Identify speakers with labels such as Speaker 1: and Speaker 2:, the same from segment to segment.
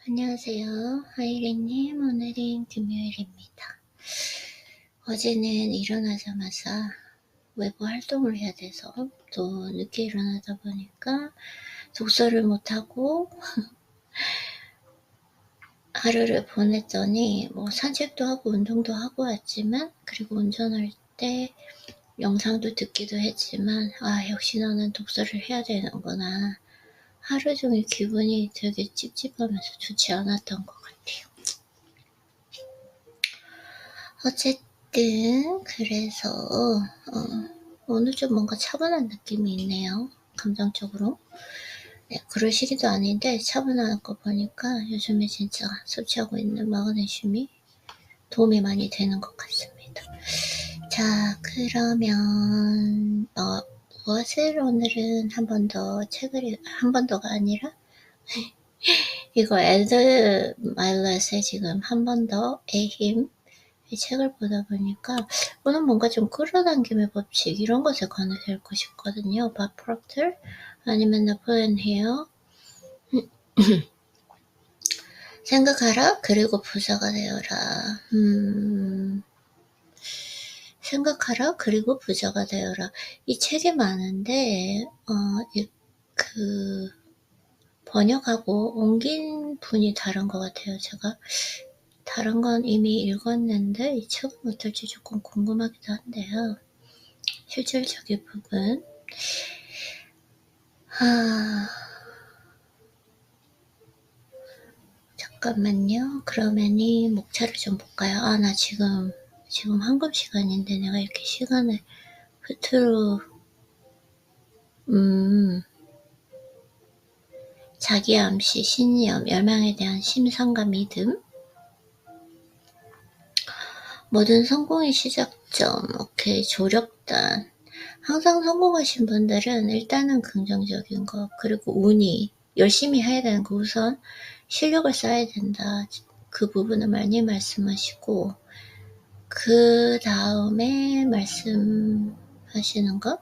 Speaker 1: 안녕하세요. 하이리님, 오늘은 금요일입니다. 어제는 일어나자마자 외부 활동을 해야 돼서 또 늦게 일어나다 보니까 독서를 못하고 하루를 보냈더니 산책도 하고 운동도 하고 왔지만, 그리고 운전할 때 영상도 듣기도 했지만 역시 나는 독서를 해야 되는구나. 하루 종일 기분이 되게 찝찝하면서 좋지 않았던 것 같아요. 어쨌든 그래서 오늘 좀 뭔가 차분한 느낌이 있네요. 감정적으로. 네, 그럴 시기도 아닌데 차분한 거 보니까 요즘에 진짜 섭취하고 있는 마그네슘이 도움이 많이 되는 것 같습니다. 자, 그러면 무엇을 오늘은 한 번 더가 아니라 이거 에드 마일럿의 지금 한 번 더의 힘, 이 책을 보다 보니까 오늘 뭔가 좀 끌어당김의 법칙 이런 것에 관해서 읽고 싶거든요. 밥 프록터 아니면 나폴레온 힐. 생각하라 그리고 부자가 되어라. 생각하라 그리고 부자가 되어라. 이 책이 많은데 번역하고 옮긴 분이 다른 것 같아요. 제가 다른 건 이미 읽었는데 이 책은 어떨지 조금 궁금하기도 한데요. 실질적인 부분. 잠깐만요. 그러면 이 목차를 좀 볼까요? 나 지금 황금 시간인데 내가 이렇게 시간을 흐트러 자기 암시, 신념, 열망에 대한 심상과 믿음, 모든 성공의 시작점, 오케이, 조력단. 항상 성공하신 분들은 일단은 긍정적인 거, 그리고 운이, 열심히 해야 되는 거, 우선 실력을 쌓아야 된다. 그 부분을 많이 말씀하시고, 그 다음에 말씀하시는 것,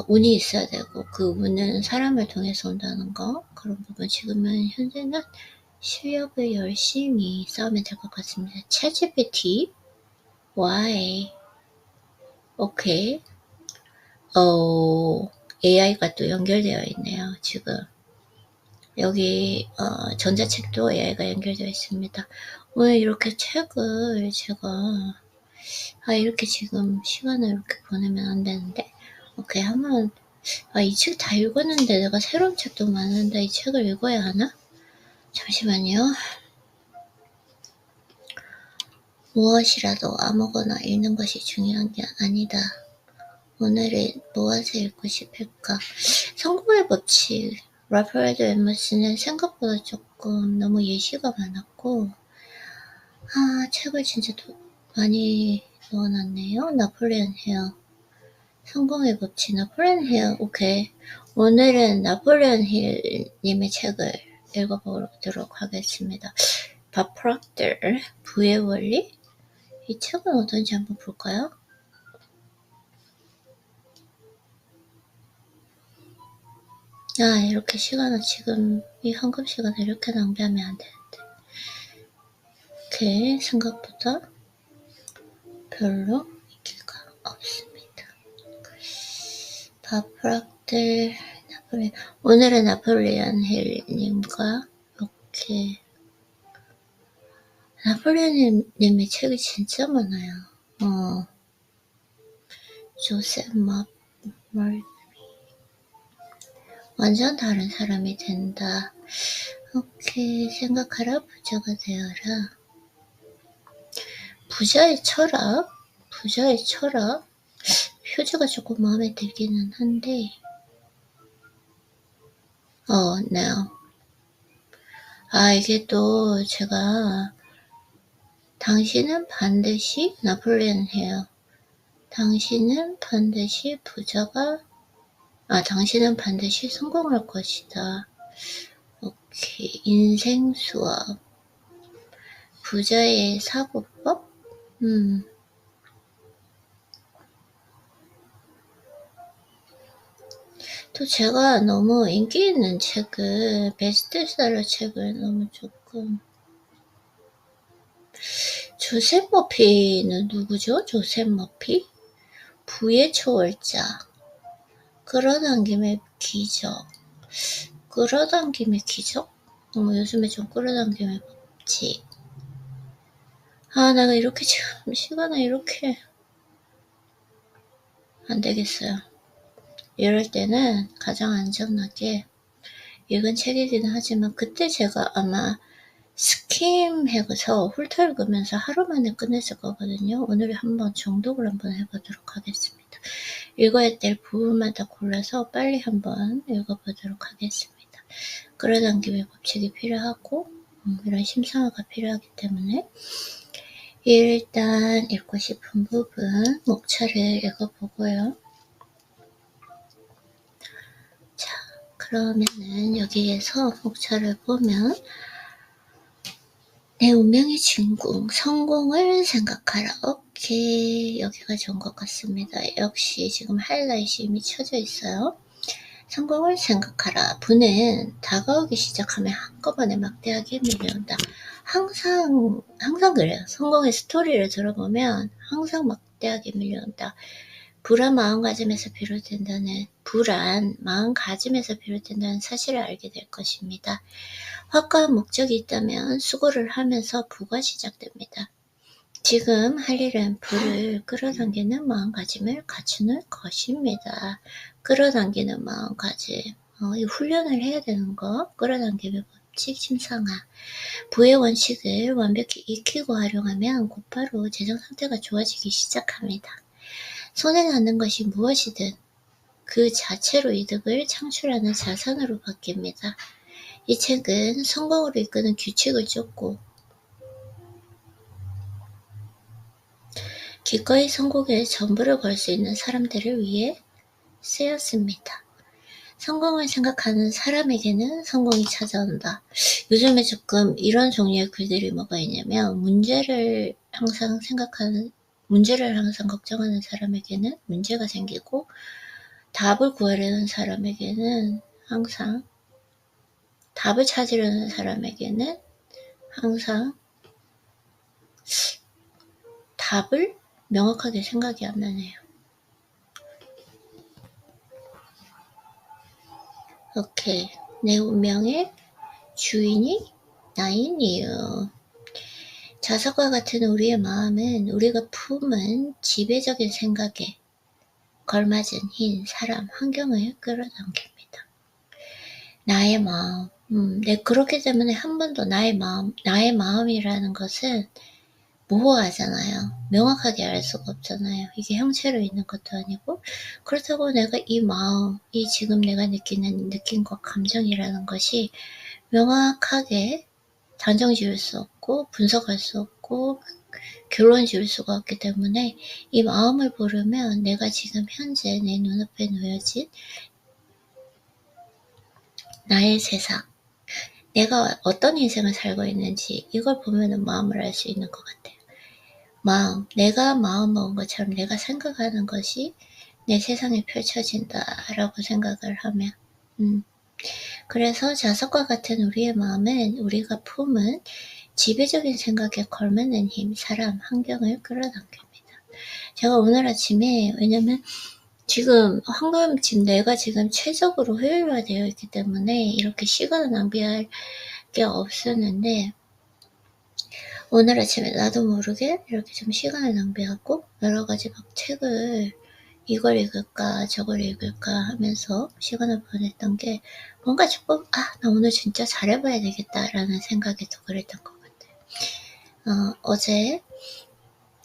Speaker 1: 운이 있어야 되고, 그 운은 사람을 통해서 온다는 거, 그런 부분. 지금은 현재는 실력을 열심히 쌓으면 될 것 같습니다. 챗GPT, why, 오케이. AI가 또 연결되어 있네요. 지금 여기 전자책도 AI가 연결되어 있습니다. 오늘 이렇게 책을 제가 이렇게 지금 시간을 이렇게 보내면 안 되는데, 오케이, 한번 이 책 다 읽었는데 내가 새로운 책도 많은데 이 책을 읽어야 하나? 잠시만요. 무엇이라도 아무거나 읽는 것이 중요한 게 아니다. 오늘은 무엇을 읽고 싶을까? 성공의 법칙. 라파엘 에머슨은 생각보다 조금 너무 예시가 많았고, 책을 진짜 많이 넣어놨네요. 나폴레온 힐. 성공의 법칙. 나폴레온 힐. 오케이. 오늘은 나폴레온 힐님의 책을 읽어보도록 하겠습니다. 밥 프록터, 부의 원리? 이 책은 어떤지 한번 볼까요? 이렇게 시간을 지금 이 황금 시간을 이렇게 낭비하면 안 되는데. 오케이, 생각보다 별로 인기가 없습니다. 바프락들 오늘은 나폴레온 힐님과 이렇게 나폴레온 님의 책이 진짜 많아요. 조셉 말 완전 다른 사람이 된다. 오케이, 생각하라 부자가 되어라. 부자의 철학? 표지가 조금 마음에 들기는 한데, 네. 이게 또 제가 당신은 반드시 나폴레온 힐. 당신은 반드시 당신은 반드시 성공할 것이다. 오케이. 인생 수업. 부자의 사고법? 또 제가 너무 인기 있는 책을, 베스트셀러 책을 너무 조금. 조셉 머피는 누구죠? 조셉 머피? 부의 초월자. 끌어당김의 기적. 끌어당김의 기적? 요즘에 좀 끌어당김의 법칙. 내가 이렇게 지금 시간을 이렇게 안 되겠어요. 이럴 때는 가장 안전하게 읽은 책이긴 하지만 그때 제가 아마 스킴해서 훑어읽으면서 하루 만에 끝냈을 거거든요. 오늘 한번 정독을 한번 해보도록 하겠습니다. 읽어야 될 부분마다 골라서 빨리 한번 읽어보도록 하겠습니다. 끌어당김의 법칙이 필요하고 이런 심상화가 필요하기 때문에 일단 읽고 싶은 부분 목차를 읽어보고요. 자, 그러면은 여기에서 목차를 보면 내 운명의 주인공, 성공을 생각하라. 오케이, 여기가 좋은 것 같습니다. 역시 지금 하이라이트이 이미 쳐져 있어요. 성공을 생각하라. 부는 다가오기 시작하면 한꺼번에 막대하게 밀려온다. 항상 그래요. 성공의 스토리를 들어보면 항상 막대하게 밀려온다. 불안 마음가짐에서 비롯된다는 사실을 알게 될 것입니다. 확고한 목적이 있다면 수고를 하면서 부가 시작됩니다. 지금 할 일은 부를 끌어당기는 마음가짐을 갖추는 것입니다. 끌어당기는 마음가짐. 이 훈련을 해야 되는 거. 끌어당김의 법칙, 심상화. 부의 원칙을 완벽히 익히고 활용하면 곧바로 재정 상태가 좋아지기 시작합니다. 손에 닿는 것이 무엇이든 그 자체로 이득을 창출하는 자산으로 바뀝니다. 이 책은 성공으로 이끄는 규칙을 쫓고 기꺼이 성공에 전부를 걸 수 있는 사람들을 위해 쓰였습니다. 성공을 생각하는 사람에게는 성공이 찾아온다. 요즘에 조금 이런 종류의 글들이 뭐가 있냐면 문제를 항상 걱정하는 사람에게는 문제가 생기고 답을 구하려는 사람에게는 항상 답을 찾으려는 사람에게는 항상 답을 명확하게 생각이 안 나네요. 오케이. 내 운명의 주인이 나인 이유. 자석과 같은 우리의 마음은 우리가 품은 지배적인 생각에 걸맞은 흰 사람, 환경을 끌어당깁니다. 나의 마음. 그렇기 때문에 한 번도 나의 마음이라는 것은 모호하잖아요. 명확하게 알 수가 없잖아요. 이게 형체로 있는 것도 아니고, 그렇다고 내가 이 마음, 이 지금 내가 느끼는 느낌과 감정이라는 것이 명확하게 단정 지을 수 없고, 분석할 수 없고, 결론 지을 수가 없기 때문에 이 마음을 모르면 내가 지금 현재 내 눈앞에 놓여진 나의 세상, 내가 어떤 인생을 살고 있는지 이걸 보면은 마음을 알 수 있는 것 같아요. 내가 마음 먹은 것처럼 내가 생각하는 것이 내 세상에 펼쳐진다라고 생각을 하면 그래서 자석과 같은 우리의 마음은 우리가 품은 지배적인 생각에 걸맞는 힘, 사람, 환경을 끌어당깁니다. 제가 오늘 아침에 왜냐면 지금 내가 지금 최적으로 효율화되어 있기 때문에 이렇게 시간을 낭비할 게 없었는데 오늘 아침에 나도 모르게 이렇게 좀 시간을 낭비하고 여러 가지 막 책을 이걸 읽을까 저걸 읽을까 하면서 시간을 보냈던 게 뭔가 조금 나 오늘 진짜 잘해봐야 되겠다라는 생각이 더 그랬던 것 같아요. 어제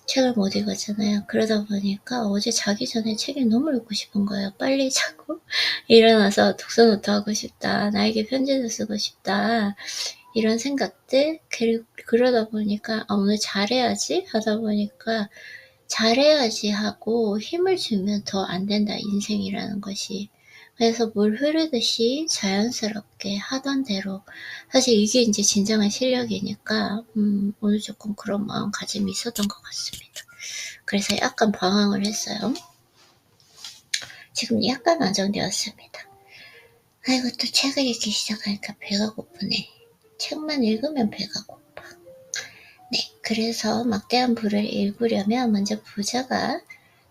Speaker 1: 책을 못 읽었잖아요. 그러다 보니까 어제 자기 전에 책을 너무 읽고 싶은 거예요. 빨리 자고 일어나서 독서노트 하고 싶다. 나에게 편지도 쓰고 싶다. 이런 생각들, 그러다 보니까 오늘 잘해야지 하다 보니까 잘해야지 하고 힘을 주면 더 안 된다, 인생이라는 것이. 그래서 물 흐르듯이 자연스럽게 하던 대로, 사실 이게 이제 진정한 실력이니까 오늘 조금 그런 마음가짐이 있었던 것 같습니다. 그래서 약간 방황을 했어요. 지금 약간 안정되었습니다. 아이고, 또 책을 읽기 시작하니까 배가 고프네. 책만 읽으면 배가 고파. 네, 그래서 막대한 부를 읽으려면 먼저 부자가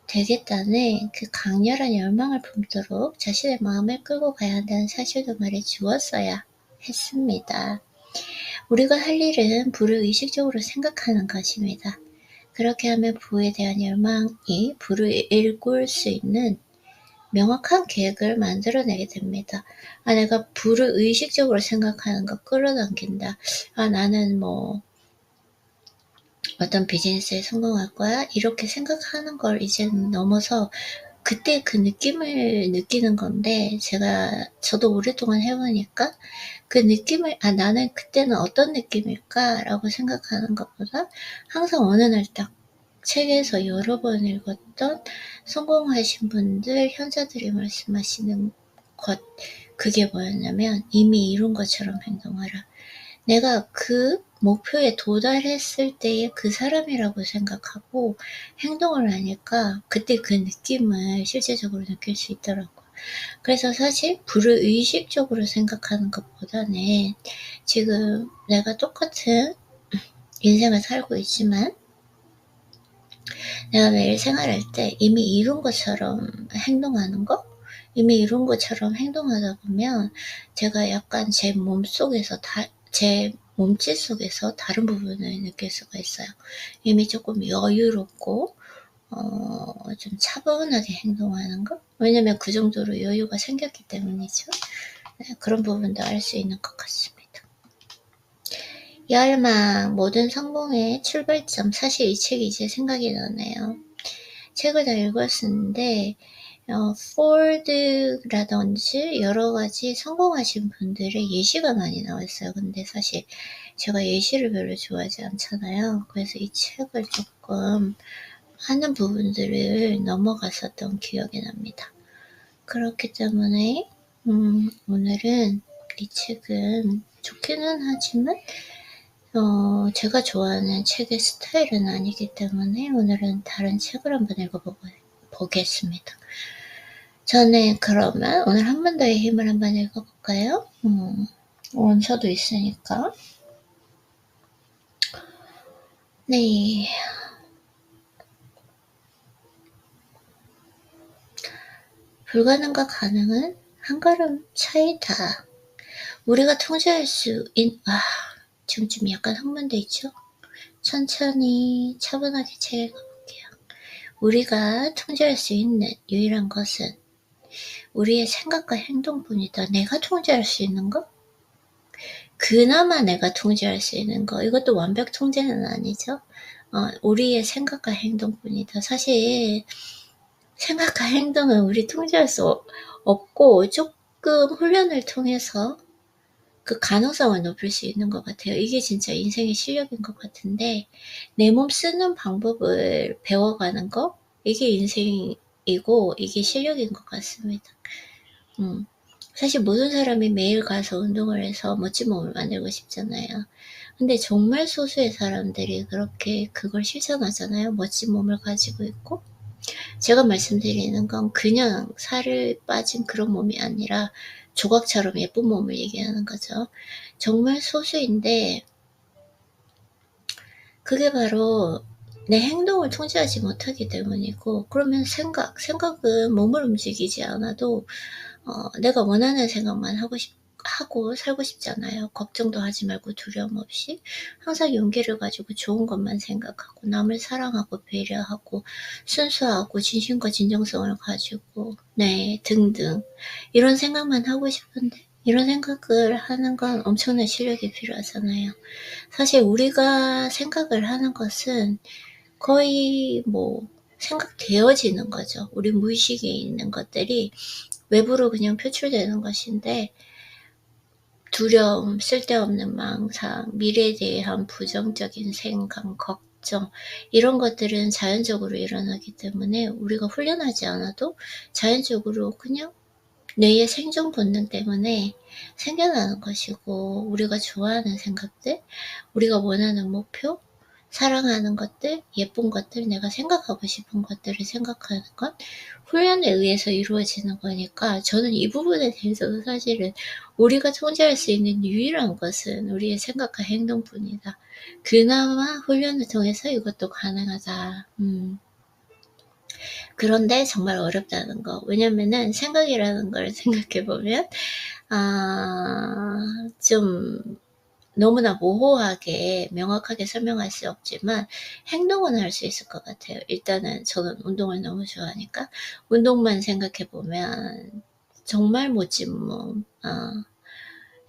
Speaker 1: 되겠다는 그 강렬한 열망을 품도록 자신의 마음을 끌고 가야 한다는 사실도 말해 주었어야 했습니다. 우리가 할 일은 부를 의식적으로 생각하는 것입니다. 그렇게 하면 부에 대한 열망이 부를 일굴 수 있는 명확한 계획을 만들어내게 됩니다. 내가 부를 의식적으로 생각하는 거 끌어당긴다. 나는 어떤 비즈니스에 성공할 거야. 이렇게 생각하는 걸 이제는 넘어서 그때 그 느낌을 느끼는 건데, 저도 오랫동안 해보니까 그 느낌을, 나는 그때는 어떤 느낌일까? 라고 생각하는 것보다 항상 어느 날 딱 책에서 여러 번 읽었던 성공하신 분들, 현자들이 말씀하시는 것, 그게 뭐였냐면, 이미 이룬 것처럼 행동하라. 내가 그 목표에 도달했을 때의 그 사람이라고 생각하고 행동을 하니까 그때 그 느낌을 실제적으로 느낄 수 있더라고요. 그래서 사실 부를 의식적으로 생각하는 것보다는 지금 내가 똑같은 인생을 살고 있지만 내가 매일 생활할 때 이미 이룬 것처럼 행동하는 거? 이미 이룬 것처럼 행동하다 보면 제가 약간 제 몸짓 속에서 다른 부분을 느낄 수가 있어요. 이미 조금 여유롭고 좀 차분하게 행동하는 거? 왜냐면 그 정도로 여유가 생겼기 때문이죠. 네, 그런 부분도 알 수 있는 것 같습니다. 열망, 모든 성공의 출발점. 사실 이 책이 이제 생각이 나네요. 책을 다 읽었는데 포드라든지 여러 가지 성공하신 분들의 예시가 많이 나왔어요. 근데 사실 제가 예시를 별로 좋아하지 않잖아요. 그래서 이 책을 조금 하는 부분들을 넘어갔었던 기억이 납니다. 그렇기 때문에 오늘은 이 책은 좋기는 하지만 제가 좋아하는 책의 스타일은 아니기 때문에 오늘은 다른 책을 한번 읽어보겠습니다. 저는 그러면 오늘 한 번 더의 힘을 한번 읽어볼까요? 원서도 있으니까. 네. 불가능과 가능은 한 걸음 차이다. 우리가 통제할 수 지금 좀 약간 흥분돼 있죠? 천천히 차분하게 책 읽어볼게요. 우리가 통제할 수 있는 유일한 것은 우리의 생각과 행동뿐이다. 내가 통제할 수 있는 거? 그나마 내가 통제할 수 있는 거. 이것도 완벽 통제는 아니죠. 우리의 생각과 행동뿐이다. 사실 생각과 행동은 우리 통제할 수 없고 조금 훈련을 통해서 그 가능성을 높일 수 있는 것 같아요. 이게 진짜 인생의 실력인 것 같은데 내 몸 쓰는 방법을 배워가는 거, 이게 인생이고 이게 실력인 것 같습니다. 사실 모든 사람이 매일 가서 운동을 해서 멋진 몸을 만들고 싶잖아요. 근데 정말 소수의 사람들이 그렇게 그걸 실천하잖아요. 멋진 몸을 가지고 있고. 제가 말씀드리는 건 그냥 살을 빠진 그런 몸이 아니라 조각처럼 예쁜 몸을 얘기하는 거죠. 정말 소수인데 그게 바로 내 행동을 통제하지 못하기 때문이고, 그러면 생각은 몸을 움직이지 않아도 내가 원하는 생각만 하고 살고 싶잖아요. 걱정도 하지 말고 두려움 없이 항상 용기를 가지고 좋은 것만 생각하고 남을 사랑하고 배려하고 순수하고 진심과 진정성을 가지고 등등 이런 생각만 하고 싶은데, 이런 생각을 하는 건 엄청난 실력이 필요하잖아요. 사실 우리가 생각을 하는 것은 거의 생각되어지는 거죠. 우리 무의식에 있는 것들이 외부로 그냥 표출되는 것인데, 두려움, 쓸데없는 망상, 미래에 대한 부정적인 생각, 걱정, 이런 것들은 자연적으로 일어나기 때문에 우리가 훈련하지 않아도 자연적으로 그냥 뇌의 생존 본능 때문에 생겨나는 것이고, 우리가 좋아하는 생각들, 우리가 원하는 목표, 사랑하는 것들, 예쁜 것들, 내가 생각하고 싶은 것들을 생각하는 건 훈련에 의해서 이루어지는 거니까 저는 이 부분에 대해서도 사실은 우리가 통제할 수 있는 유일한 것은 우리의 생각과 행동뿐이다. 그나마 훈련을 통해서 이것도 가능하다. 그런데 정말 어렵다는 거. 왜냐면은 생각이라는 걸 생각해보면 좀 너무나 모호하게 명확하게 설명할 수 없지만 행동은 할 수 있을 것 같아요. 일단은 저는 운동을 너무 좋아하니까 운동만 생각해보면 정말 멋진 몸.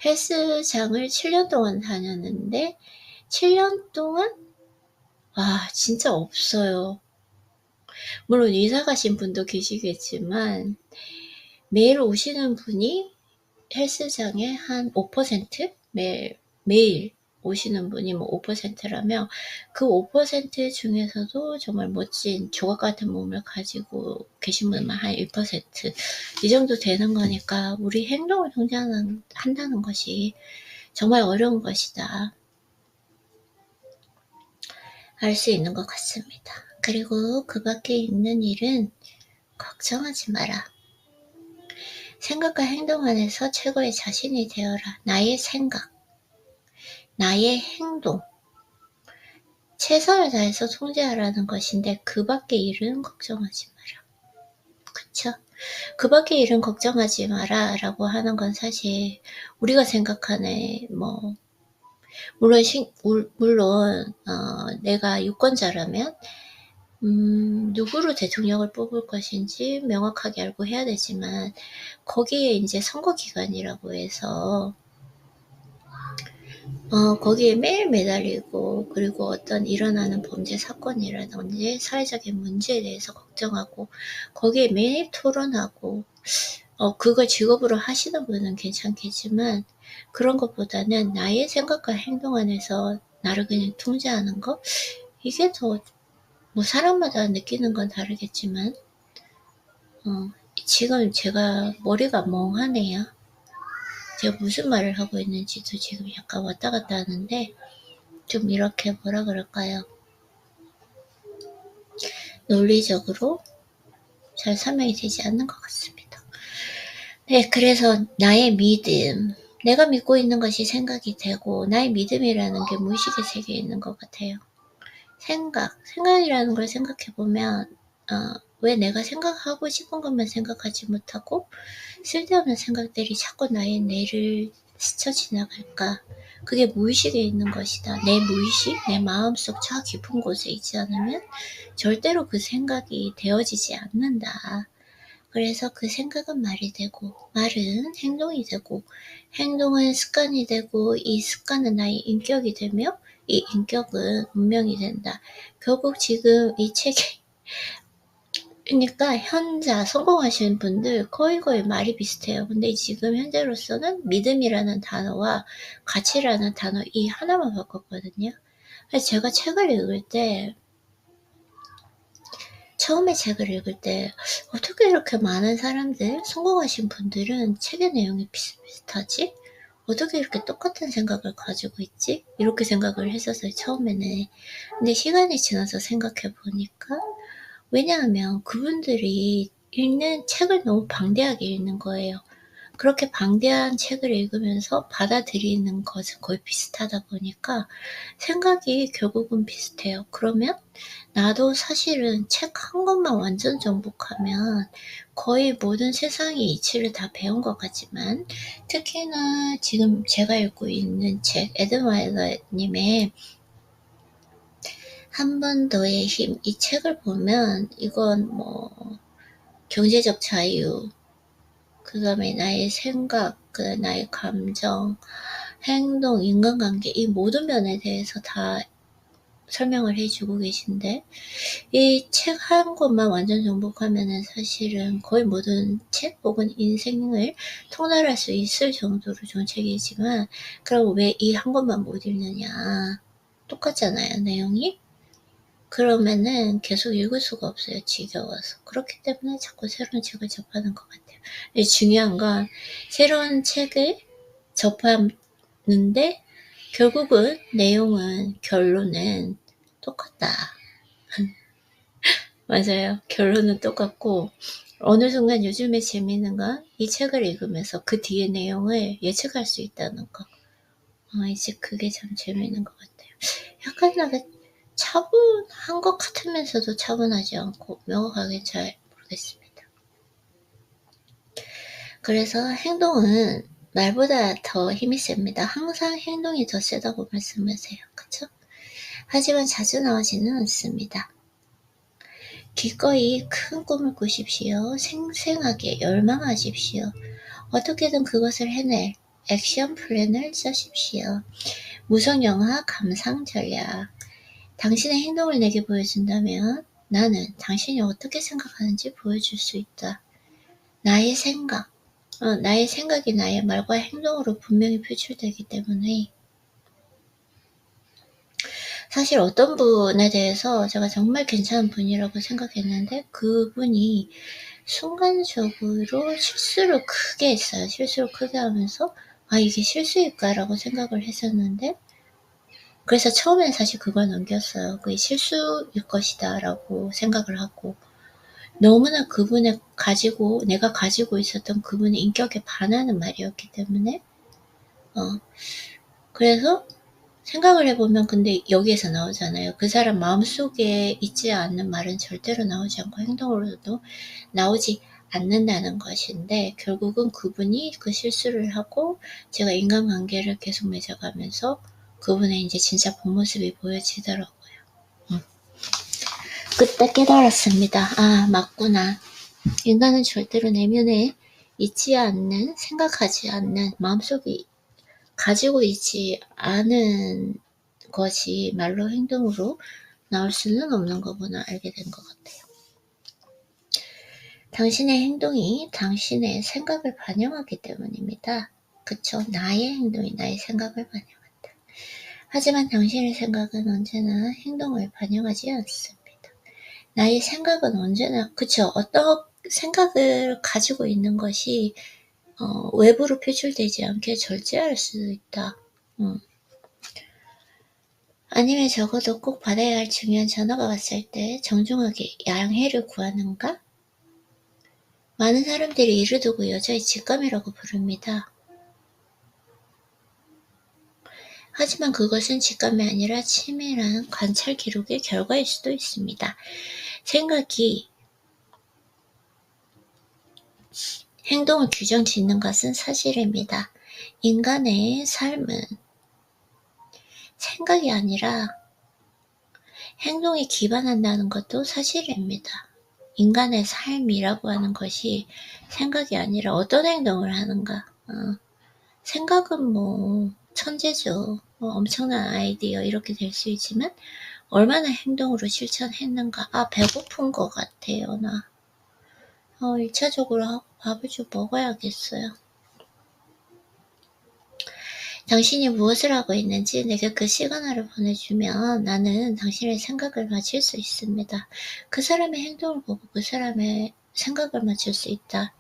Speaker 1: 헬스장을 7년 동안 다녔는데 7년 동안 진짜 없어요. 물론 이사 가신 분도 계시겠지만 매일 오시는 분이 헬스장에 한 5%? 매일 오시는 분이 뭐 5%라면 그 5% 중에서도 정말 멋진 조각 같은 몸을 가지고 계신 분만 한 1%. 이 정도 되는 거니까 우리 행동을 통제한다는 것이 정말 어려운 것이다. 알 수 있는 것 같습니다. 그리고 그 밖에 있는 일은 걱정하지 마라. 생각과 행동 안에서 최고의 자신이 되어라. 나의 생각, 나의 행동, 최선을 다해서 통제하라는 것인데 그 밖의 일은 걱정하지 마라. 그쵸? 그 밖의 일은 걱정하지 마라 라고 하는 건 사실 우리가 생각하는 물론 내가 유권자라면 누구로 대통령을 뽑을 것인지 명확하게 알고 해야 되지만 거기에 이제 선거 기간이라고 해서 거기에 매일 매달리고 그리고 어떤 일어나는 범죄 사건이라든지 사회적인 문제에 대해서 걱정하고 거기에 매일 토론하고 그걸 직업으로 하시는 분은 괜찮겠지만 그런 것보다는 나의 생각과 행동 안에서 나를 그냥 통제하는 거 이게 더 사람마다 느끼는 건 다르겠지만 지금 제가 머리가 멍하네요. 제가 무슨 말을 하고 있는지도 지금 약간 왔다 갔다 하는데 좀 이렇게 뭐라 그럴까요? 논리적으로 잘 설명이 되지 않는 것 같습니다. 네, 그래서 나의 믿음, 내가 믿고 있는 것이 생각이 되고 나의 믿음이라는 게 무의식의 세계에 있는 것 같아요. 생각이라는 걸 생각해보면 왜 내가 생각하고 싶은 것만 생각하지 못하고 쓸데없는 생각들이 자꾸 나의 뇌를 스쳐 지나갈까? 그게 무의식에 있는 것이다. 내 무의식, 내 마음속 저 깊은 곳에 있지 않으면 절대로 그 생각이 되어지지 않는다. 그래서 그 생각은 말이 되고 말은 행동이 되고 행동은 습관이 되고 이 습관은 나의 인격이 되며 이 인격은 운명이 된다. 결국 지금 이 책에 그러니까 현자 성공하시는 분들 거의 말이 비슷해요. 근데 지금 현재로서는 믿음이라는 단어와 가치라는 단어 이 하나만 바꿨거든요. 제가 처음에 책을 읽을 때 어떻게 이렇게 많은 사람들, 성공하신 분들은 책의 내용이 비슷비슷하지? 어떻게 이렇게 똑같은 생각을 가지고 있지? 이렇게 생각을 했었어요, 처음에는. 근데 시간이 지나서 생각해 보니까 왜냐하면 그분들이 읽는 책을 너무 방대하게 읽는 거예요. 그렇게 방대한 책을 읽으면서 받아들이는 것은 거의 비슷하다 보니까 생각이 결국은 비슷해요. 그러면 나도 사실은 책 한 권만 완전 정복하면 거의 모든 세상의 이치를 다 배운 것 같지만 특히나 지금 제가 읽고 있는 책 에드마일러님의 한 번 더의 힘, 이 책을 보면 이건 경제적 자유, 그 다음에 나의 생각, 나의 감정, 행동, 인간관계 이 모든 면에 대해서 다 설명을 해주고 계신데 이 책 한 권만 완전 정복하면은 사실은 거의 모든 책 혹은 인생을 통달할 수 있을 정도로 좋은 책이지만 그럼 왜 이 한 권만 못 읽느냐? 똑같잖아요, 내용이. 그러면은 계속 읽을 수가 없어요. 지겨워서. 그렇기 때문에 자꾸 새로운 책을 접하는 것 같아요. 중요한 건 새로운 책을 접하는데 결국은 내용은 결론은 똑같다. 맞아요. 결론은 똑같고, 어느 순간 요즘에 재미있는 건 이 책을 읽으면서 그 뒤의 내용을 예측할 수 있다는 거. 이제 그게 참 재미있는 것 같아요. 약간나게 차분한 것 같으면서도 차분하지 않고 명확하게 잘 모르겠습니다. 그래서 행동은 말보다 더 힘이 셉니다. 항상 행동이 더 세다고 말씀하세요. 그쵸? 하지만 자주 나오지는 않습니다. 기꺼이 큰 꿈을 꾸십시오. 생생하게 열망하십시오. 어떻게든 그것을 해낼 액션 플랜을 짜십시오. 무성영화 감상 전략. 당신의 행동을 내게 보여준다면 나는 당신이 어떻게 생각하는지 보여줄 수 있다. 나의 생각이 나의 말과 행동으로 분명히 표출되기 때문에 사실 어떤 분에 대해서 제가 정말 괜찮은 분이라고 생각했는데 그분이 순간적으로 실수를 크게 했어요. 실수를 크게 하면서 이게 실수일까라고 생각을 했었는데 그래서 처음엔 사실 그걸 넘겼어요. 그게 실수일 것이다 라고 생각을 하고 너무나 내가 가지고 있었던 그분의 인격에 반하는 말이었기 때문에 그래서 생각을 해보면 근데 여기에서 나오잖아요. 그 사람 마음속에 있지 않는 말은 절대로 나오지 않고 행동으로도 나오지 않는다는 것인데 결국은 그분이 그 실수를 하고 제가 인간관계를 계속 맺어가면서 그분의 이제 진짜 본 모습이 보여지더라고요. 그때 깨달았습니다. 맞구나. 인간은 절대로 내면에 있지 않는, 생각하지 않는, 마음속에 가지고 있지 않은 것이 말로 행동으로 나올 수는 없는 거구나 알게 된 것 같아요. 당신의 행동이 당신의 생각을 반영하기 때문입니다. 그쵸? 나의 행동이 나의 생각을 반영한다. 하지만 당신의 생각은 언제나 행동을 반영하지 않습니다. 나의 생각은 언제나 그쵸? 어떤 생각을 가지고 있는 것이 외부로 표출되지 않게 절제할 수 있다. 아니면 적어도 꼭 받아야 할 중요한 전화가 왔을 때 정중하게 양해를 구하는가? 많은 사람들이 이를 두고 여자의 직감이라고 부릅니다. 하지만 그것은 직감이 아니라 치밀한 관찰 기록의 결과일 수도 있습니다. 생각이 행동을 규정 짓는 것은 사실입니다. 인간의 삶은 생각이 아니라 행동에 기반한다는 것도 사실입니다. 인간의 삶이라고 하는 것이 생각이 아니라 어떤 행동을 하는가. 생각은 천재죠. 엄청난 아이디어 이렇게 될 수 있지만 얼마나 행동으로 실천했는가. 배고픈 것 같아요. 나 1차적으로 하고 밥을 좀 먹어야겠어요. 당신이 무엇을 하고 있는지 내게 그 시그널을 보내주면 나는 당신의 생각을 맞출 수 있습니다. 그 사람의 행동을 보고 그 사람의 생각을 맞출 수 있다.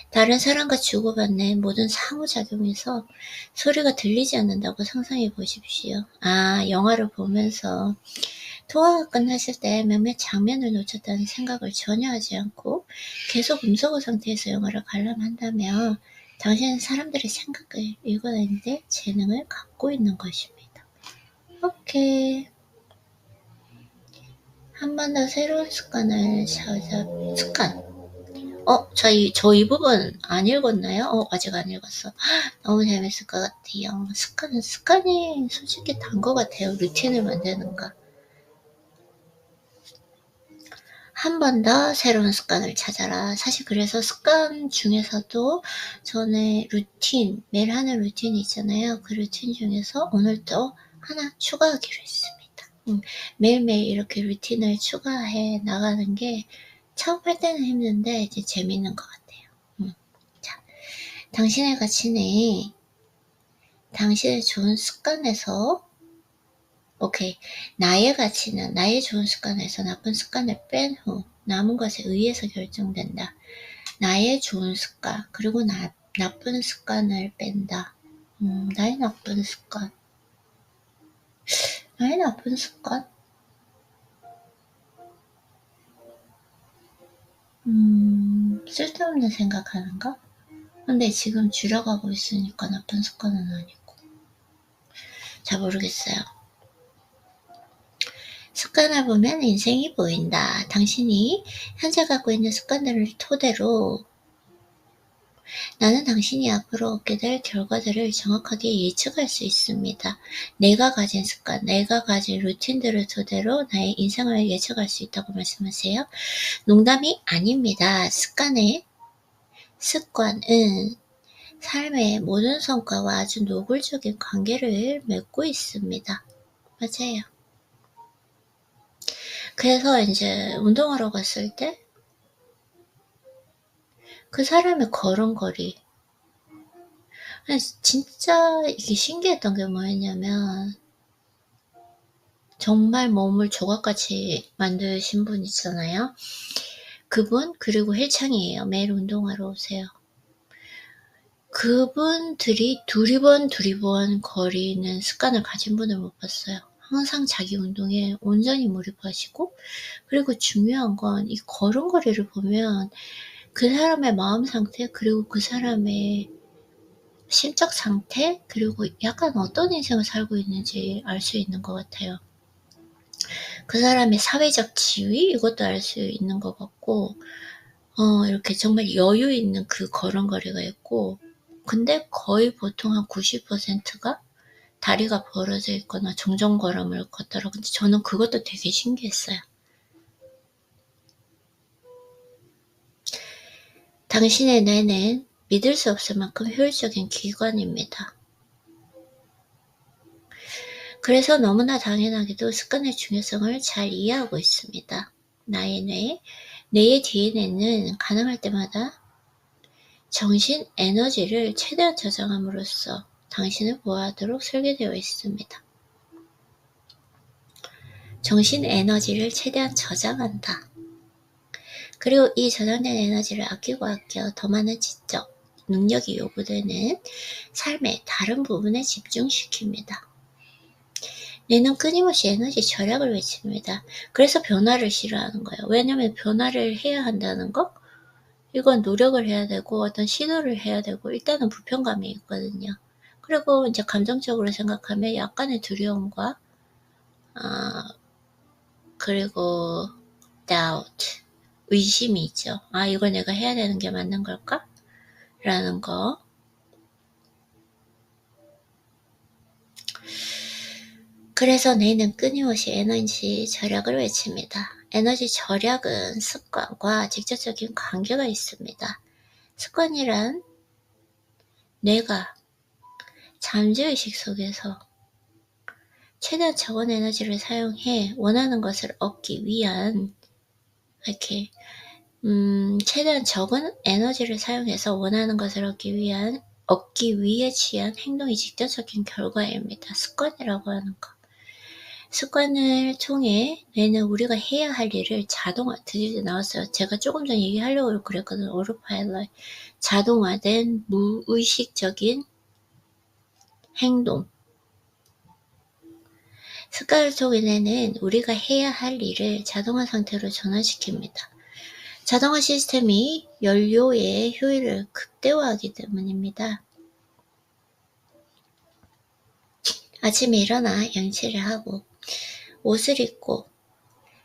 Speaker 1: 다른 사람과 주고받는 모든 상호작용에서 소리가 들리지 않는다고 상상해 보십시오. 영화를 보면서 통화가 끝났을 때 몇몇 장면을 놓쳤다는 생각을 전혀 하지 않고 계속 음소거 상태에서 영화를 관람한다면 당신은 사람들의 생각을 읽어내는데 재능을 갖고 있는 것입니다. 오케이. 한 번 더 새로운 습관을 습관. 저 이 부분 안 읽었나요? 아직 안 읽었어. 너무 재밌을 것 같아요. 습관이 솔직히 단 것 같아요. 루틴을 만드는 거. 한 번 더 새로운 습관을 찾아라. 사실 그래서 습관 중에서도 전에 매일 하는 루틴이 있잖아요. 그 루틴 중에서 오늘 또 하나 추가하기로 했습니다. 매일매일 이렇게 루틴을 추가해 나가는 게 처음 할 때는 힘든데 이제 재밌는 것 같아요. 자, 당신의 가치는 당신의 좋은 습관에서 나의 가치는 나의 좋은 습관에서 나쁜 습관을 뺀 후 남은 것에 의해서 결정된다. 나의 좋은 습관 그리고 나쁜 습관을 뺀다. 나의 나쁜 습관. 쓸데없는 생각하는 거? 근데 지금 줄여가고 있으니까 나쁜 습관은 아니고. 잘 모르겠어요. 습관을 보면 인생이 보인다. 당신이 현재 갖고 있는 습관들을 토대로 나는 당신이 앞으로 얻게 될 결과들을 정확하게 예측할 수 있습니다. 내가 가진 습관, 내가 가진 루틴들을 토대로 나의 인생을 예측할 수 있다고 말씀하세요. 농담이 아닙니다. 습관은 삶의 모든 성과와 아주 노골적인 관계를 맺고 있습니다. 맞아요. 그래서 이제 운동하러 갔을 때 그 사람의 걸음걸이, 진짜 이게 신기했던 게 뭐였냐면, 정말 몸을 조각같이 만드신 분 있잖아요. 그분, 그리고 헬창이에요. 매일 운동하러 오세요. 그분들이 두리번 거리는 습관을 가진 분을 못 봤어요. 항상 자기 운동에 온전히 몰입하시고, 그리고 중요한 건 이 걸음걸이를 보면 그 사람의 마음 상태, 그리고 그 사람의 심적 상태, 그리고 약간 어떤 인생을 살고 있는지 알 수 있는 것 같아요. 그 사람의 사회적 지위, 이것도 알 수 있는 것 같고, 이렇게 정말 여유 있는 그 걸음걸이가 있고, 근데 거의 보통 한 90%가 다리가 벌어져 있거나 정정걸음을 걷더라고요. 근데 저는 그것도 되게 신기했어요. 당신의 뇌는 믿을 수 없을 만큼 효율적인 기관입니다. 그래서 너무나 당연하게도 습관의 중요성을 잘 이해하고 있습니다. 나의 뇌의 DNA는 가능할 때마다 정신 에너지를 최대한 저장함으로써 당신을 보호하도록 설계되어 있습니다. 정신 에너지를 최대한 저장한다. 그리고 이 저장된 에너지를 아끼고 아껴 더 많은 지적, 능력이 요구되는 삶의 다른 부분에 집중시킵니다. 뇌는 끊임없이 에너지 절약을 외칩니다. 그래서 변화를 싫어하는 거예요. 왜냐면 변화를 해야 한다는 거? 이건 노력을 해야 되고 어떤 시도를 해야 되고 일단은 불편감이 있거든요. 그리고 이제 감정적으로 생각하면 약간의 두려움과 그리고 doubt, 의심이 있죠. 이걸 내가 해야 되는 게 맞는 걸까? 라는 거. 그래서 뇌는 끊임없이 에너지 절약을 외칩니다. 에너지 절약은 습관과 직접적인 관계가 있습니다. 습관이란 뇌가 잠재의식 속에서 최대한 적은 에너지를 사용해 원하는 것을 얻기 위한 최대한 적은 에너지를 사용해서 원하는 것을 얻기 위해 취한 행동이 직접적인 결과입니다. 습관이라고 하는 것. 습관을 통해 뇌는 우리가 해야 할 일을 드디어 나왔어요. 제가 조금 전에 얘기하려고 그랬거든요. 오토파일럿. 자동화된 무의식적인 행동. 습관을 통해 뇌는 우리가 해야 할 일을 자동화 상태로 전환시킵니다. 자동화 시스템이 연료의 효율을 극대화하기 때문입니다. 아침에 일어나 양치를 하고 옷을 입고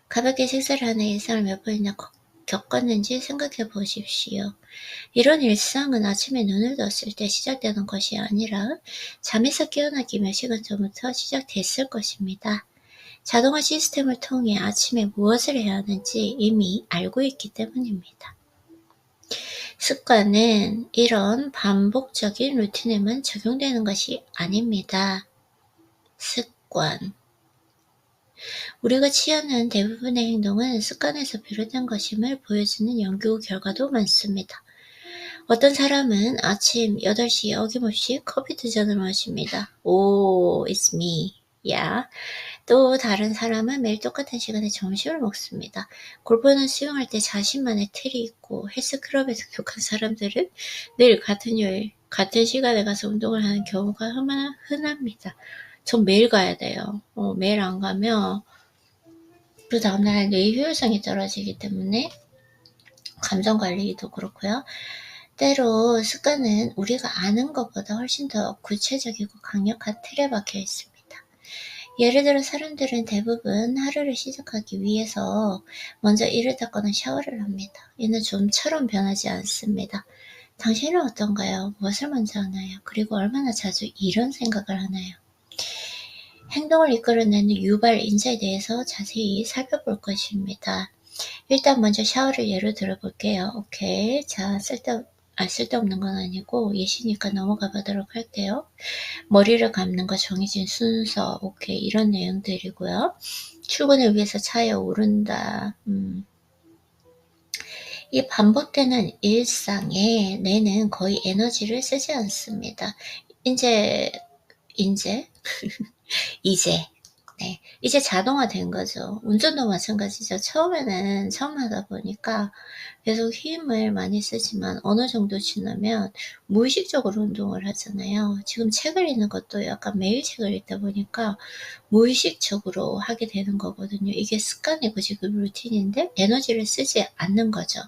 Speaker 1: 가볍게 식사를 하는 일상을 몇 번이나 겪었는지 생각해 보십시오. 이런 일상은 아침에 눈을 떴을 때 시작되는 것이 아니라 잠에서 깨어나기 몇 시간 전부터 시작됐을 것입니다. 자동화 시스템을 통해 아침에 무엇을 해야 하는지 이미 알고 있기 때문입니다. 습관은 이런 반복적인 루틴에만 적용되는 것이 아닙니다. 습관. 우리가 취하는 대부분의 행동은 습관에서 비롯된 것임을 보여주는 연구 결과도 많습니다. 어떤 사람은 아침 8시에 어김없이 커피 2잔을 마십니다. It's me. Yeah. 또 다른 사람은 매일 똑같은 시간에 점심을 먹습니다. 골프는 수영할 때 자신만의 틀이 있고 헬스클럽에 등록한 사람들은 늘 같은 요일, 같은 시간에 가서 운동을 하는 경우가 얼마나 흔합니다. 전 매일 가야 돼요. 매일 안 가면 그 다음날 뇌 효율성이 떨어지기 때문에 감정관리도 그렇고요. 때로 습관은 우리가 아는 것보다 훨씬 더 구체적이고 강력한 틀에 박혀 있습니다. 예를 들어 사람들은 대부분 하루를 시작하기 위해서 먼저 이를 닦거나 샤워를 합니다. 이는 좀처럼 변하지 않습니다. 당신은 어떤가요? 무엇을 먼저 하나요? 그리고 얼마나 자주 이런 생각을 하나요? 행동을 이끌어내는 유발 인자에 대해서 자세히 살펴볼 것입니다. 일단 먼저 샤워를 예로 들어볼게요. 오케이. 자, 쓸데없는 건 아니고 예시니까 넘어가 보도록 할게요. 머리를 감는 거 정해진 순서, 오케이. 이런 내용들이고요. 출근을 위해서 차에 오른다. 이 반복되는 일상에 뇌는 거의 에너지를 쓰지 않습니다. 이제 네, 이제 자동화된 거죠. 운전도 마찬가지죠. 처음 하다 보니까 계속 힘을 많이 쓰지만 어느 정도 지나면 무의식적으로 운동을 하잖아요. 지금 책을 읽는 것도 약간 매일 책을 읽다 보니까 무의식적으로 하게 되는 거거든요. 이게 습관이고 지금 루틴인데 에너지를 쓰지 않는 거죠.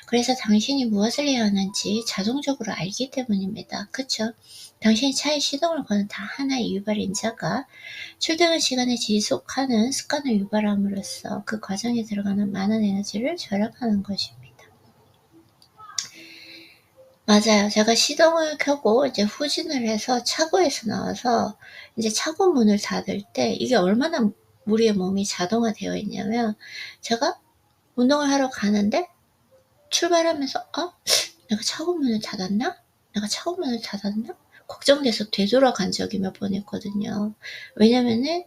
Speaker 1: 그래서 당신이 무엇을 해야 하는지 자동적으로 알기 때문입니다. 그쵸? 당신이 차에 시동을 거는 다 하나의 유발인자가 출퇴근 시간에 지속하는 습관을 유발함으로써 그 과정에 들어가는 많은 에너지를 절약하는 것입니다. 맞아요. 제가 시동을 켜고 이제 후진을 해서 차고에서 나와서 이제 차고 문을 닫을 때 이게 얼마나 우리의 몸이 자동화되어 있냐면 제가 운동을 하러 가는데 출발하면서 내가 차고 문을 닫았나? 걱정돼서 되돌아간 적이 몇 번 있거든요. 왜냐면은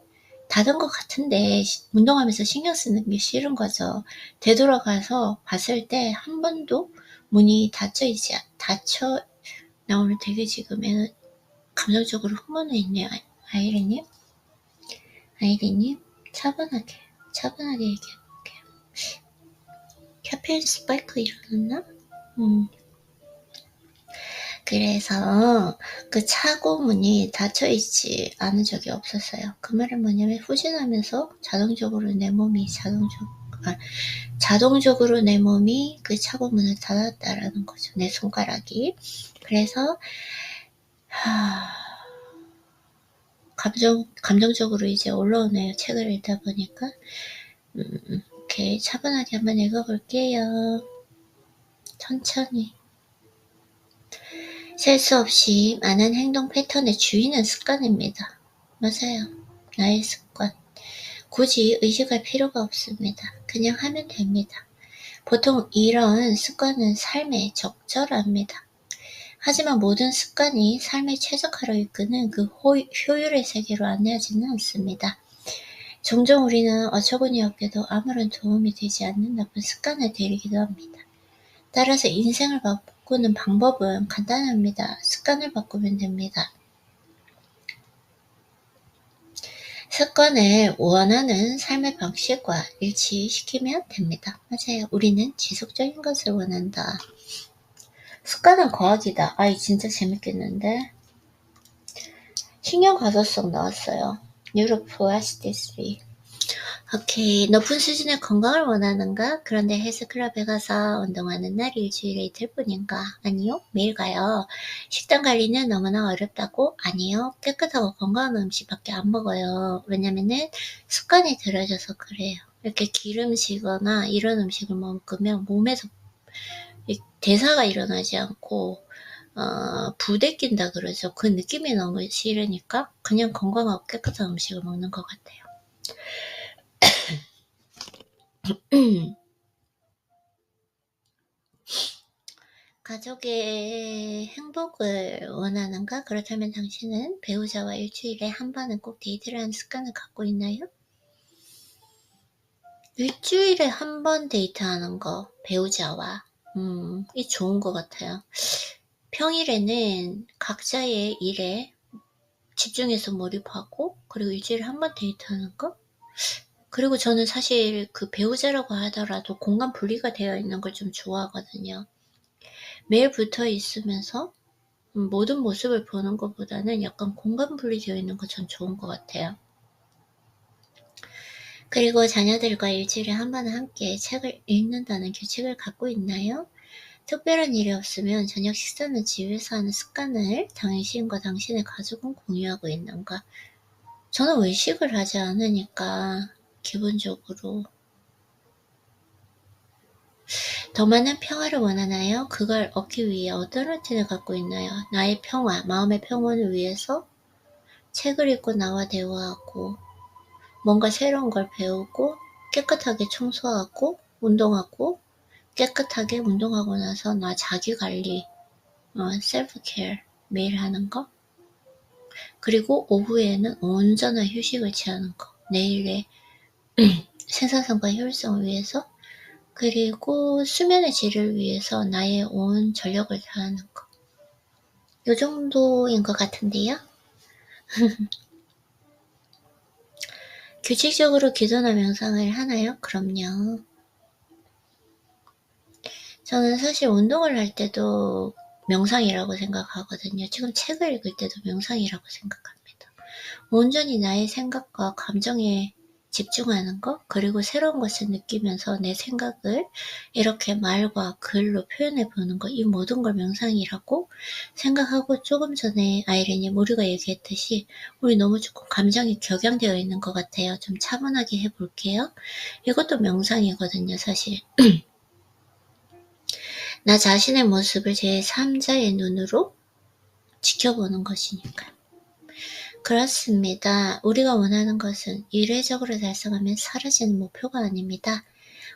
Speaker 1: 닫은 것 같은데 운동하면서 신경 쓰는 게 싫은 거죠. 되돌아가서 봤을 때 한 번도 문이 닫혀. 나 오늘 되게 지금 감정적으로 흥분해 있네요. 아이리님 차분하게 얘기해볼게요. 카페인 스파이크 일어났나? 그래서 그 차고 문이 닫혀있지 않은 적이 없었어요. 그 말은 뭐냐면 후진하면서 자동적으로 내 몸이 그 차고 문을 닫았다라는 거죠. 내 손가락이. 그래서 감정적으로 이제 올라오네요. 책을 읽다 보니까. 오케이. 차분하게 한번 읽어볼게요. 천천히. 셀 수 없이 많은 행동 패턴의 주인은 습관입니다. 맞아요. 나의 습관. 굳이 의식할 필요가 없습니다. 그냥 하면 됩니다. 보통 이런 습관은 삶에 적절합니다. 하지만 모든 습관이 삶을 최적화로 이끄는 그 효율의 세계로 안내하지는 않습니다. 종종 우리는 어처구니 없게도 아무런 도움이 되지 않는 나쁜 습관을 들이기도 합니다. 따라서 인생을 바꾸는 방법은 간단합니다. 습관을 바꾸면 됩니다. 습관을 원하는 삶의 방식과 일치시키면 됩니다. 맞아요. 우리는 지속적인 것을 원한다. 습관은 과학이다. 진짜 재밌겠는데? 신경가소성 나왔어요. 뉴로플라스티시티. 오케이. 높은 수준의 건강을 원하는가? 그런데 헬스클럽에 가서 운동하는 날 일주일에 이틀 뿐인가? 아니요. 매일 가요. 식단 관리는 너무나 어렵다고? 아니요. 깨끗하고 건강한 음식밖에 안 먹어요. 왜냐면은 습관이 들어져서 그래요. 이렇게 기름지거나 이런 음식을 먹으면 몸에서 대사가 일어나지 않고 부대낀다 그러죠. 그 느낌이 너무 싫으니까 그냥 건강하고 깨끗한 음식을 먹는 것 같아요. 가족의 행복을 원하는가? 그렇다면 당신은 배우자와 일주일에 한 번은 꼭 데이트를 하는 습관을 갖고 있나요? 일주일에 한 번 데이트하는 거, 배우자와. 이 좋은 것 같아요. 평일에는 각자의 일에 집중해서 몰입하고, 그리고 일주일에 한 번 데이트하는 거? 그리고 저는 사실 그 배우자라고 하더라도 공간 분리가 되어 있는 걸 좀 좋아하거든요. 매일 붙어 있으면서 모든 모습을 보는 것보다는 약간 공간 분리되어 있는 거 전 좋은 것 같아요. 그리고 자녀들과 일주일에 한 번은 함께 책을 읽는다는 규칙을 갖고 있나요? 특별한 일이 없으면 저녁 식사는 집에서 하는 습관을 당신과 당신의 가족은 공유하고 있는가? 저는 외식을 하지 않으니까 기본적으로. 더 많은 평화를 원하나요? 그걸 얻기 위해 어떤 루틴을 갖고 있나요? 나의 평화, 마음의 평온을 위해서 책을 읽고 나와 대화하고 뭔가 새로운 걸 배우고 깨끗하게 청소하고 운동하고 깨끗하게 운동하고 나서 나 자기관리, 셀프 케어 매일 하는 거, 그리고 오후에는 온전한 휴식을 취하는 거, 내일의 생산성과 효율성을 위해서, 그리고 수면의 질을 위해서 나의 온 전력을 다하는 거. 요 정도인 것 같은데요. 규칙적으로 기도나 명상을 하나요? 그럼요. 저는 사실 운동을 할 때도 명상이라고 생각하거든요. 지금 책을 읽을 때도 명상이라고 생각합니다. 온전히 나의 생각과 감정에 집중하는 것, 그리고 새로운 것을 느끼면서 내 생각을 이렇게 말과 글로 표현해 보는 것, 이 모든 걸 명상이라고 생각하고, 조금 전에 아이린이 우리가 얘기했듯이 우리 너무 조금 감정이 격양되어 있는 것 같아요. 좀 차분하게 해볼게요. 이것도 명상이거든요, 사실. 나 자신의 모습을 제3자의 눈으로 지켜보는 것이니까요. 그렇습니다. 우리가 원하는 것은 이례적으로 달성하면 사라지는 목표가 아닙니다.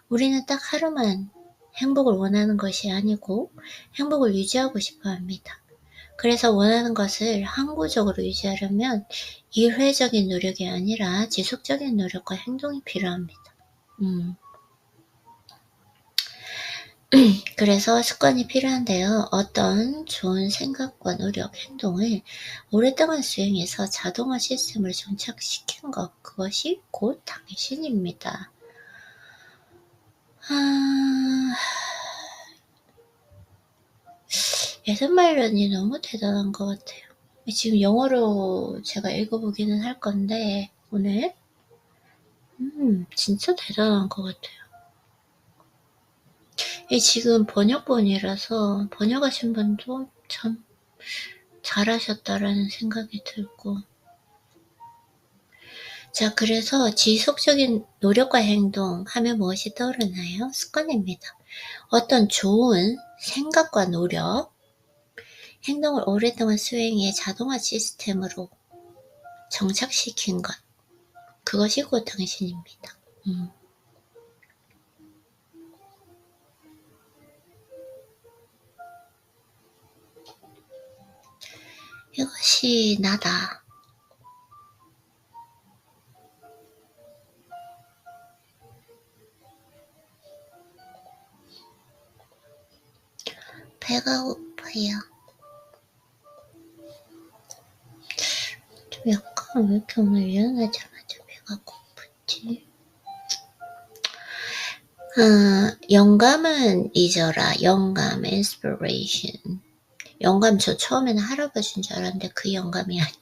Speaker 1: 우리는 딱 하루만 행복을 원하는 것이 아니고 행복을 유지하고 싶어 합니다. 그래서 원하는 것을 항구적으로 유지하려면 일회적인 노력이 아니라 지속적인 노력과 행동이 필요합니다. 그래서 습관이 필요한데요. 어떤 좋은 생각과 노력, 행동을 오랫동안 수행해서 자동화 시스템을 정착시킨 것, 그것이 곧 당신입니다. 예전말년이 너무 대단한 것 같아요. 지금 영어로 제가 읽어보기는 할 건데 오늘 진짜 대단한 것 같아요. 지금 번역본이라서 번역하신 분도 참 잘하셨다라는 생각이 들고, 자, 그래서 지속적인 노력과 행동 하면 무엇이 떠오르나요? 습관입니다. 어떤 좋은 생각과 노력, 행동을 오랫동안 수행해 자동화 시스템으로 정착시킨 것, 그것이 곧 당신입니다. 이것이 나다. 배가 고파요. 좀 약간 왜 이렇게 오늘 일어나자마자 배가 고프지? 영감은 잊어라. 영감, inspiration. 영감, 저 처음에는 할아버지인 줄 알았는데 그 영감이 아니네.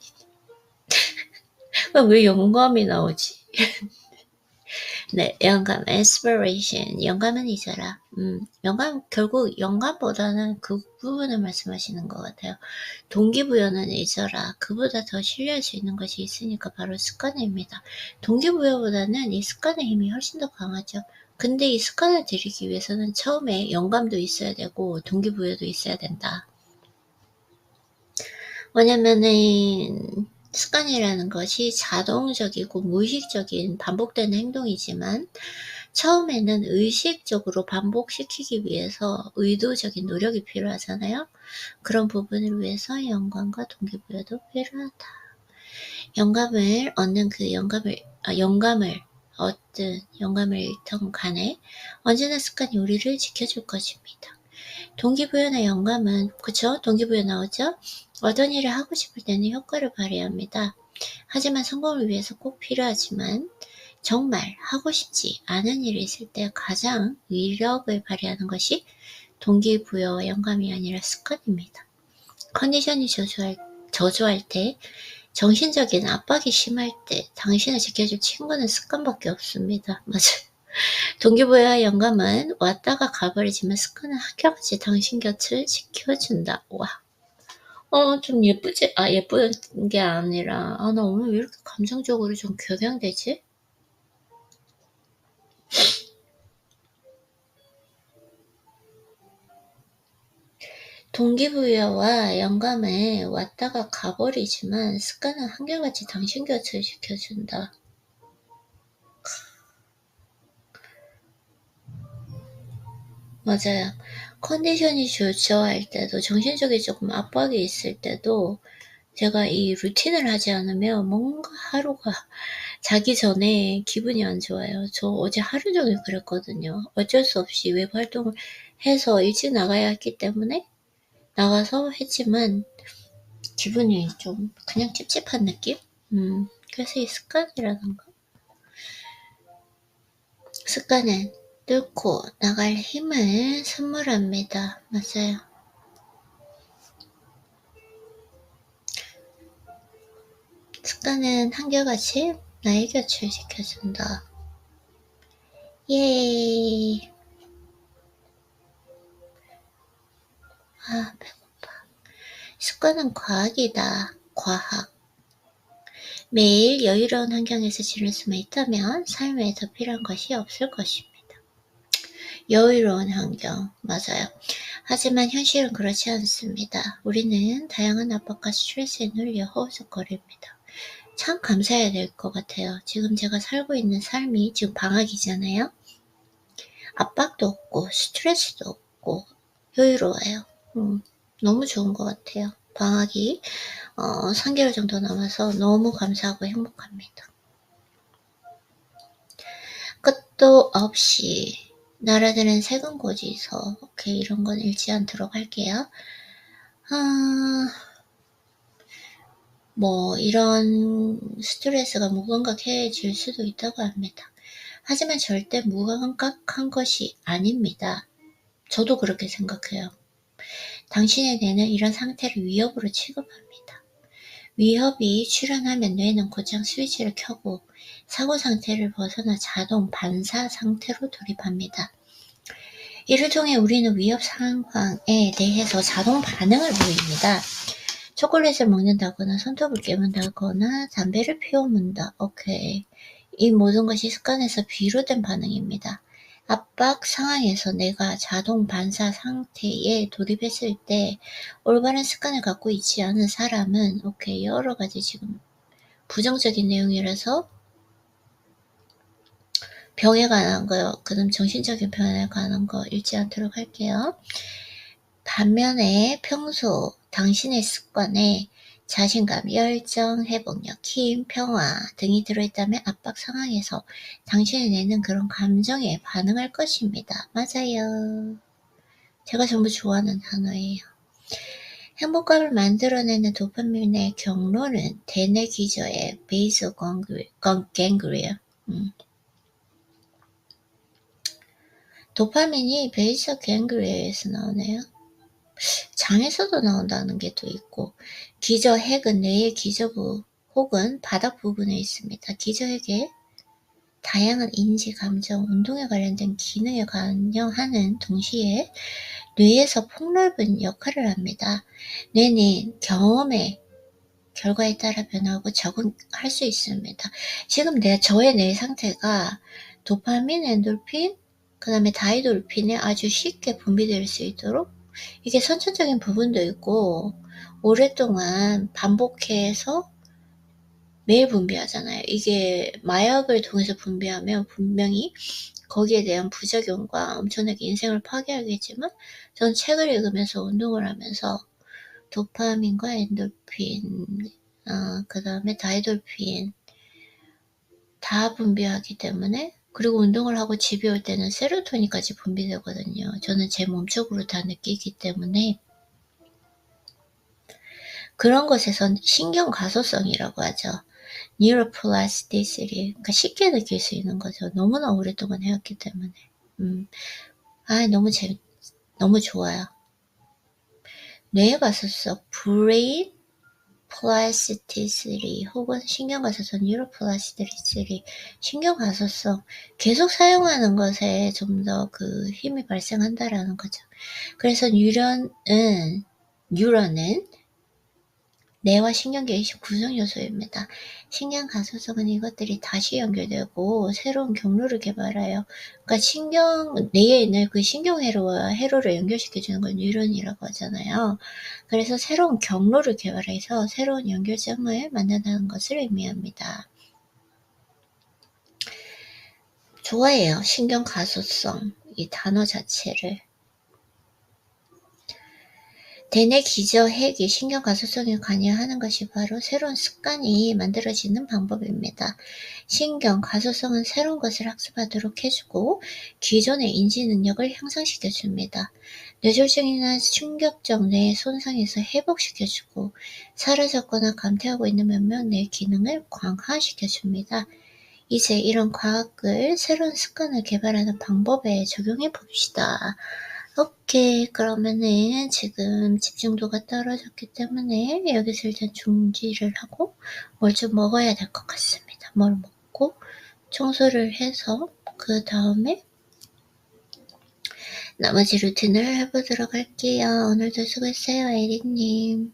Speaker 1: 왜 영감이 나오지? 네, 영감, inspiration. 영감은 잊어라. 영감, 결국 영감보다는 그 부분을 말씀하시는 것 같아요. 동기부여는 잊어라. 그보다 더 신뢰할 수 있는 것이 있으니까 바로 습관입니다. 동기부여보다는 이 습관의 힘이 훨씬 더 강하죠. 근데 이 습관을 들이기 위해서는 처음에 영감도 있어야 되고 동기부여도 있어야 된다. 왜냐면은 습관이라는 것이 자동적이고 무의식적인 반복되는 행동이지만 처음에는 의식적으로 반복시키기 위해서 의도적인 노력이 필요하잖아요. 그런 부분을 위해서 영감과 동기부여도 필요하다. 영감을 얻는 그 영감을 얻든 영감을 잃던 간에 언제나 습관이 우리를 지켜줄 것입니다. 동기부여나 영감은, 그쵸? 동기부여 나오죠? 어떤 일을 하고 싶을 때는 효과를 발휘합니다. 하지만 성공을 위해서 꼭 필요하지만 정말 하고 싶지 않은 일이 있을 때 가장 위력을 발휘하는 것이 동기부여와 영감이 아니라 습관입니다. 컨디션이 저조할 때 정신적인 압박이 심할 때 당신을 지켜줄 친구는 습관밖에 없습니다. 맞아요. 동기부여와 영감은 왔다가 가버리지만 습관은 한결같이 당신 곁을 지켜준다. 와. 좀 예쁘지? 예쁜 게 아니라, 나 오늘 왜 이렇게 감정적으로 좀 격양되지? 동기부여와 영감은 왔다가 가버리지만 습관은 한결같이 당신 곁을 지켜준다. 맞아요. 컨디션이 좋아할 때도, 정신적인 조금 압박이 있을 때도 제가 이 루틴을 하지 않으면 뭔가 하루가 자기 전에 기분이 안 좋아요. 저 어제 하루 종일 그랬거든요. 어쩔 수 없이 외부 활동을 해서 일찍 나가야 했기 때문에 나가서 했지만 기분이 좀 그냥 찝찝한 느낌? 그래서 이 습관이라던가, 습관은 뚫고 나갈 힘을 선물합니다. 맞아요. 습관은 한결같이 나의 곁을 지켜준다. 예. 배고파. 습관은 과학이다. 과학. 매일 여유로운 환경에서 지낼 수만 있다면 삶에 더 필요한 것이 없을 것입니다. 여유로운 환경, 맞아요. 하지만 현실은 그렇지 않습니다. 우리는 다양한 압박과 스트레스에 눌려 허우적거립니다. 참 감사해야 될 것 같아요. 지금 제가 살고 있는 삶이 지금 방학이잖아요. 압박도 없고 스트레스도 없고 여유로워요. 너무 좋은 것 같아요. 방학이 3개월 정도 남아서 너무 감사하고 행복합니다. 끝도 없이 날아드는 새근 고지서. 오케이, 이런 건 읽지 않도록 할게요. 이런 스트레스가 무감각해질 수도 있다고 합니다. 하지만 절대 무감각한 것이 아닙니다. 저도 그렇게 생각해요. 당신의 뇌는 이런 상태를 위협으로 취급합니다. 위협이 출현하면 뇌는 곧장 스위치를 켜고 사고 상태를 벗어나 자동 반사 상태로 돌입합니다. 이를 통해 우리는 위협 상황에 대해서 자동 반응을 보입니다. 초콜릿을 먹는다거나 손톱을 깨문다거나 담배를 피워문다. 오케이. 이 모든 것이 습관에서 비롯된 반응입니다. 압박 상황에서 내가 자동 반사 상태에 돌입했을 때 올바른 습관을 갖고 있지 않은 사람은 오케이, 여러 가지 지금 부정적인 내용이라서 병에 관한 거, 그다음 정신적인 병에 관한 거 읽지 않도록 할게요. 반면에 평소 당신의 습관에 자신감, 열정, 회복력, 힘, 평화 등이 들어있다면 압박 상황에서 당신이 내는 그런 감정에 반응할 것입니다. 맞아요. 제가 전부 좋아하는 단어예요. 행복감을 만들어내는 도파민의 경로는 대뇌 기저의 베이스 갱글리아. 도파민이 베이스 갱글리아에서 나오네요. 장에서도 나온다는 게 또 있고, 기저핵은 뇌의 기저부 혹은 바닥 부분에 있습니다. 기저핵에 다양한 인지, 감정, 운동에 관련된 기능에 관여하는 동시에 뇌에서 폭넓은 역할을 합니다. 뇌는 경험의 결과에 따라 변하고 적응할 수 있습니다. 지금 저의 뇌 상태가 도파민, 엔돌핀, 그 다음에 다이돌핀에 아주 쉽게 분비될 수 있도록, 이게 선천적인 부분도 있고 오랫동안 반복해서 매일 분비하잖아요. 이게 마약을 통해서 분비하면 분명히 거기에 대한 부작용과 엄청나게 인생을 파괴하겠지만, 전 책을 읽으면서 운동을 하면서 도파민과 엔돌핀, 그 다음에 다이돌핀 다 분비하기 때문에, 그리고 운동을 하고 집에 올 때는 세로토닌까지 분비되거든요. 저는 제 몸쪽으로 다 느끼기 때문에. 그런 것에선 신경 가소성이라고 하죠. Neuroplasticity, 그러니까 쉽게 느낄 수 있는 거죠. 너무나 오랫동안 해왔기 때문에. 너무 좋아요. 뇌의 가소성, 브레인 플라스티시티 혹은 신경가소성 뉴로플라스티시티 신경가소성 계속 사용하는 것에 좀 더 그 힘이 발생한다라는 거죠. 그래서 뉴런은 뇌와 신경계의 구성 요소입니다. 신경가소성은 이것들이 다시 연결되고 새로운 경로를 개발해요. 그러니까 뇌에 있는 그 신경회로와 회로를 연결시켜주는 걸 뉴런이라고 하잖아요. 그래서 새로운 경로를 개발해서 새로운 연결점을 만든다는 것을 의미합니다. 좋아해요. 신경가소성 이 단어 자체를. 대뇌 기저 핵이 신경가소성에 관여하는 것이 바로 새로운 습관이 만들어지는 방법입니다. 신경가소성은 새로운 것을 학습하도록 해주고 기존의 인지 능력을 향상시켜줍니다. 뇌졸중이나 충격적 뇌 손상에서 회복시켜주고 사라졌거나 감퇴하고 있는 몇몇 뇌 기능을 강화시켜줍니다. 이제 이런 과학을 새로운 습관을 개발하는 방법에 적용해 봅시다. 오케이. 그러면은 지금 집중도가 떨어졌기 때문에 여기서 일단 중지를 하고 뭘 좀 먹어야 될 것 같습니다. 뭘 먹고 청소를 해서 그 다음에 나머지 루틴을 해보도록 할게요. 오늘도 수고했어요, 에리님.